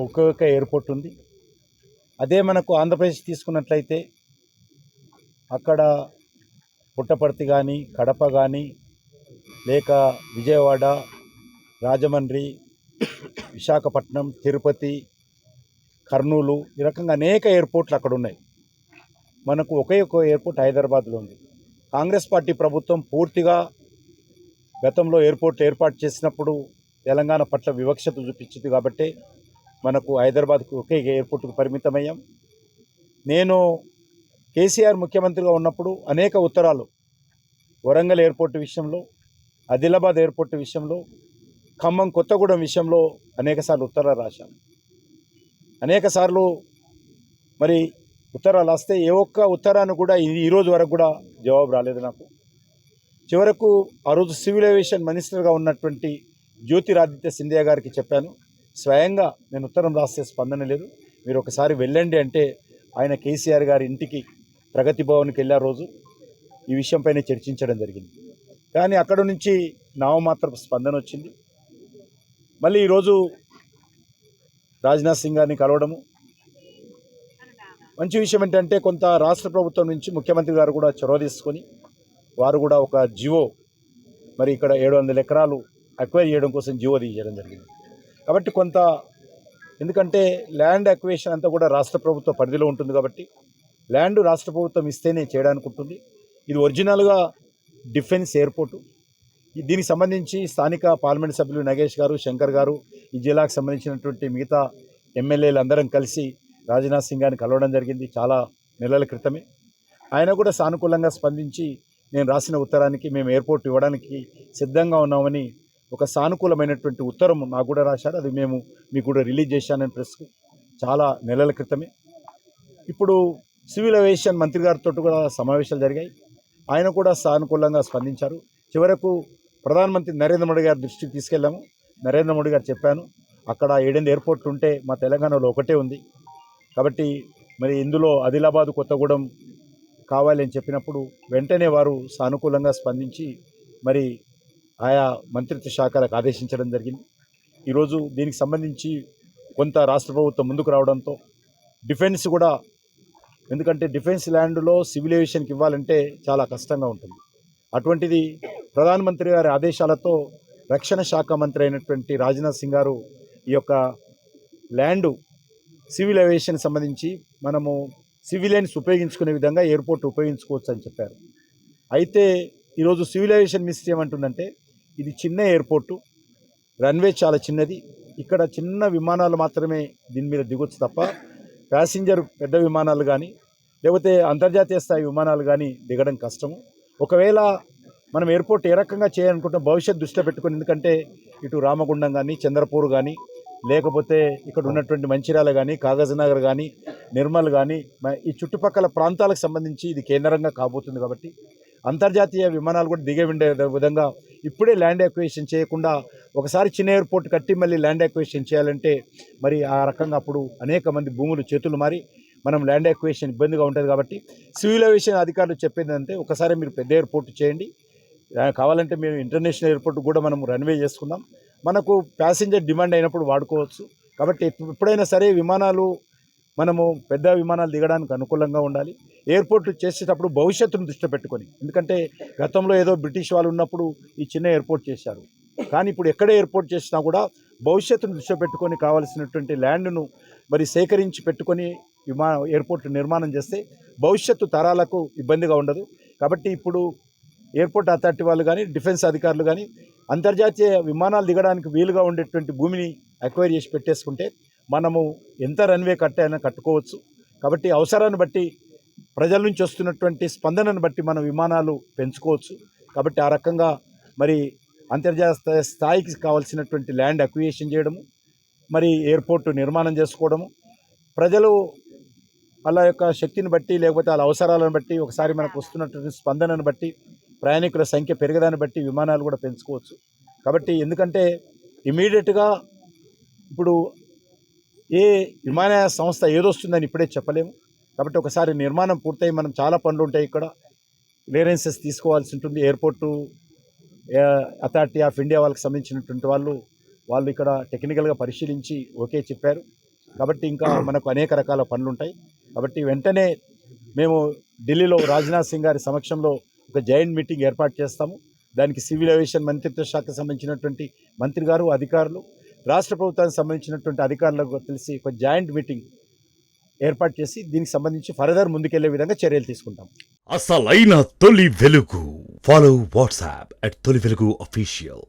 ఒకే airport ఉంది. అదే మనకు ఆంధ్రప్రదేశ్ తీసుకున్నట్లయితే అక్కడ పుట్టపర్తి కానీ, కడప కానీ, లేక విజయవాడ, రాజమండ్రి, విశాఖపట్నం, తిరుపతి, కర్నూలు, ఈ రకంగా అనేక ఎయిర్పోర్ట్లు అక్కడ ఉన్నాయి. మనకు ఒకే ఎయిర్పోర్ట్ హైదరాబాద్లో ఉంది. కాంగ్రెస్ పార్టీ ప్రభుత్వం పూర్తిగా గతంలో ఎయిర్పోర్ట్ ఏర్పాటు చేసినప్పుడు తెలంగాణ పట్ల వివక్షత చూపించింది కాబట్టి మనకు హైదరాబాద్కు ఒకే ఎయిర్పోర్ట్కు పరిమితమయ్యాం. నేను కేసీఆర్ ముఖ్యమంత్రిగా ఉన్నప్పుడు అనేక ఉత్తరాలు వరంగల్ ఎయిర్పోర్ట్ విషయంలో, ఆదిలాబాద్ ఎయిర్పోర్ట్ విషయంలో, ఖమ్మం కొత్తగూడెం విషయంలో అనేకసార్లు ఉత్తరాలు రాశాను. అనేకసార్లు మరి ఉత్తరాలు వస్తే ఏ ఒక్క ఉత్తరాన్ని కూడా ఈరోజు వరకు కూడా జవాబు రాలేదు నాకు. చివరకు ఆ రోజు సివిల్ ఏవియేషన్ మినిస్టర్గా ఉన్నటువంటి జ్యోతిరాదిత్య సింధియా గారికి చెప్పాను, స్వయంగా నేను ఉత్తరం రాస్తే స్పందన లేదు, మీరు ఒకసారి వెళ్ళండి అంటే ఆయన కేసీఆర్ గారి ఇంటికి ప్రగతి భవన్కి వెళ్ళే రోజు ఈ విషయంపైనే చర్చించడం జరిగింది. కానీ అక్కడ నుంచి నామమాత్రపు స్పందన వచ్చింది. మళ్ళీ ఈరోజు రాజ్నాథ్ సింగ్ గారిని కలవడము మంచి విషయం. ఏంటంటే కొంత రాష్ట్ర ప్రభుత్వం నుంచి ముఖ్యమంత్రి గారు కూడా చొరవ తీసుకొని వారు కూడా ఒక జివో మరి ఇక్కడ 700 ఎకరాలు అక్వైర్ చేయడం కోసం జివో తీయడం జరిగింది. కాబట్టి కొంత ఎందుకంటే ల్యాండ్ అక్వేషన్ అంతా కూడా రాష్ట్ర ప్రభుత్వ పరిధిలో ఉంటుంది కాబట్టి ల్యాండ్ రాష్ట్ర ప్రభుత్వం ఇస్తేనే చేయడానికి ఉంటుంది. ఇది ఒరిజినల్గా డిఫెన్స్ ఎయిర్పోర్టు. దీనికి సంబంధించి స్థానిక పార్లమెంట్ సభ్యులు నగేష్ గారు, శంకర్ గారు, ఈ జిల్లాకు సంబంధించినటువంటి మిగతా ఎమ్మెల్యేలు అందరం కలిసి రాజ్నాథ్ సింగ్ గారిని కలవడం జరిగింది చాలా నెలల క్రితమే. ఆయన కూడా సానుకూలంగా స్పందించి నేను రాసిన ఉత్తరానికి మేము ఎయిర్పోర్ట్ ఇవ్వడానికి సిద్ధంగా ఉన్నామని ఒక సానుకూలమైనటువంటి ఉత్తరం నాకు కూడా రాశారు. అది మేము మీకు కూడా రిలీజ్ చేశానని ప్రెస్కు చాలా నెలల క్రితమే. ఇప్పుడు సివిల్ ఏవియేషన్ మంత్రి గారితో కూడా సమావేశాలు జరిగాయి. ఆయన కూడా సానుకూలంగా స్పందించారు. చివరకు ప్రధానమంత్రి నరేంద్ర మోడీ గారి దృష్టికి తీసుకెళ్ళాము. నరేంద్ర మోడీ గారు చెప్పాను, అక్కడ 7 ఎయిర్పోర్ట్లు ఉంటే మా తెలంగాణలో ఒకటే ఉంది కాబట్టి మరి ఇందులో ఆదిలాబాద్, కొత్తగూడెం కావాలి అని చెప్పినప్పుడు వెంటనే వారు సానుకూలంగా స్పందించి మరి ఆయా మంత్రిత్వ శాఖలకు ఆదేశించడం జరిగింది. ఈరోజు దీనికి సంబంధించి కొంత రాష్ట్ర ప్రభుత్వం ముందుకు రావడంతో డిఫెన్స్ కూడా, ఎందుకంటే డిఫెన్స్ ల్యాండ్లో సివిల్ ఏవియేషన్కి ఇవ్వాలంటే చాలా కష్టంగా ఉంటుంది. అటువంటిది ప్రధానమంత్రి గారి ఆదేశాలతో రక్షణ శాఖ మంత్రి అయినటువంటి రాజ్నాథ్ సింగ్ గారు ఈ యొక్క ల్యాండు సివిల్ ఏవియేషన్ సంబంధించి మనము సివిలియన్స్ ఉపయోగించుకునే విధంగా ఎయిర్పోర్ట్ ఉపయోగించుకోవచ్చు అని చెప్పారు. అయితే ఈరోజు సివిల్ ఏవియేషన్ మినిస్ట్రీ ఏమంటుందంటే ఇది చిన్న ఎయిర్పోర్టు, రన్వే చాలా చిన్నది, ఇక్కడ చిన్న విమానాలు మాత్రమే దీని మీద దిగొచ్చు తప్ప ప్యాసింజర్ పెద్ద విమానాలు కానీ లేకపోతే అంతర్జాతీయ స్థాయి విమానాలు కానీ దిగడం కష్టము. ఒకవేళ మనం ఎయిర్పోర్ట్ ఏ రకంగా చేయాలనుకుంటాం భవిష్యత్తు దృష్టిలో పెట్టుకుని, ఎందుకంటే ఇటు రామగుండం కానీ, చంద్రపూర్ కానీ, లేకపోతే ఇక్కడ ఉన్నటువంటి మంచిర్యాల కానీ, కాగజ్నగర్ కానీ, నిర్మల్ కానీ, ఈ చుట్టుపక్కల ప్రాంతాలకు సంబంధించి ఇది కేంద్రంగా కాబోతుంది. కాబట్టి అంతర్జాతీయ విమానాలు కూడా దిగే ఉండే విధంగా ఇప్పుడే ల్యాండ్ ఎక్వేషన్ చేయకుండా ఒకసారి చిన్న ఎయిర్పోర్ట్ కట్టి మళ్ళీ ల్యాండ్ ఎక్వేషన్ చేయాలంటే మరి ఆ రకంగా అప్పుడు అనేక మంది భూములు చేతులు మారి మనం ల్యాండ్ ఎక్వేషన్ ఇబ్బందిగా ఉంటుంది. కాబట్టి సివిల్ ఏవియేషన్ అధికారులు చెప్పేది అంటే ఒకసారి మీరు పెద్ద ఎయిర్పోర్ట్ చేయండి, కావాలంటే మేము ఇంటర్నేషనల్ ఎయిర్పోర్ట్ కూడా మనం రన్వే చేసుకుందాం, మనకు ప్యాసింజర్ డిమాండ్ అయినప్పుడు వాడుకోవచ్చు. కాబట్టి ఎప్పుడైనా సరే విమానాలు మనము పెద్ద విమానాలు దిగడానికి అనుకూలంగా ఉండాలి. ఎయిర్పోర్ట్ చేసేటప్పుడు భవిష్యత్తును దృష్టిలో పెట్టుకొని, ఎందుకంటే గతంలో ఏదో బ్రిటిష్ వాళ్ళు ఉన్నప్పుడు ఈ చిన్న ఎయిర్పోర్ట్ చేశారు, కానీ ఇప్పుడు ఎక్కడ ఎయిర్పోర్ట్ చేసినా కూడా భవిష్యత్తును దృష్టిలో పెట్టుకొని కావాల్సినటువంటి ల్యాండ్ను మరి సేకరించి పెట్టుకొని ఎయిర్పోర్ట్ నిర్మాణం చేస్తే భవిష్యత్తు తరాలకు ఇబ్బందిగా ఉండదు. కాబట్టి ఇప్పుడు ఎయిర్పోర్ట్ అథారిటీ వాళ్ళు కానీ, డిఫెన్స్ అధికారులు కానీ అంతర్జాతీయ విమానాలు దిగడానికి వీలుగా ఉండేటువంటి భూమిని అక్వైర్ చేసి పెట్టేసుకుంటే మనము ఎంత రన్వే కట్టైనా కట్టుకోవచ్చు. కాబట్టి అవసరాన్ని బట్టి ప్రజల నుంచి వస్తున్నటువంటి స్పందనను బట్టి మనం విమానాలు పెంచుకోవచ్చు. కాబట్టి ఆ రకంగా మరి అంతర్జాతీయ స్థాయికి కావాల్సినటువంటి ల్యాండ్ అక్విజిషన్ చేయడము, మరి ఎయిర్పోర్టు నిర్మాణం చేసుకోవడము, ప్రజలు వాళ్ళ యొక్క శక్తిని బట్టి లేకపోతే వాళ్ళ అవసరాలను బట్టి ఒకసారి మనకు వస్తున్నటువంటి స్పందనను బట్టి ప్రయాణికుల సంఖ్య పెరిగేదాన్ని బట్టి విమానాలు కూడా పెంచుకోవచ్చు. కాబట్టి ఎందుకంటే ఇమీడియట్గా ఇప్పుడు ఏ విమానయాన సంస్థ ఏదొస్తుందని ఇప్పుడే చెప్పలేము. కాబట్టి ఒకసారి నిర్మాణం పూర్తయి మనం చాలా పనులు ఉంటాయి, ఇక్కడ క్లియరెన్సెస్ తీసుకోవాల్సి ఉంటుంది. ఎయిర్పోర్టు అథారిటీ ఆఫ్ ఇండియా వాళ్ళకి సంబంధించినటువంటి వాళ్ళు ఇక్కడ టెక్నికల్గా పరిశీలించి ఓకే చెప్పారు. కాబట్టి ఇంకా మనకు అనేక రకాల పనులు ఉంటాయి. కాబట్టి వెంటనే మేము ఢిల్లీలో రాజ్నాథ్ సింగ్ గారి సమక్షంలో ఒక జాయింట్ మీటింగ్ ఏర్పాటు చేస్తాము. దానికి సివిల్ ఏవియేషన్ మంత్రిత్వ శాఖకు సంబంధించినటువంటి మంత్రి గారు, అధికారులు, రాష్ట్ర ప్రభుత్వానికి సంబంధించినటువంటి అధికారులకు తెలిసి ఒక జాయింట్ మీటింగ్ ఏర్పాటు చేసి దీనికి సంబంధించి ఫర్దర్ ముందుకెళ్లే విధంగా చర్యలు తీసుకుంటాం. అసలైన తొలి వెలుగు. ఫాలో వాట్సాప్ @తొలి వెలుగు అఫీషియల్.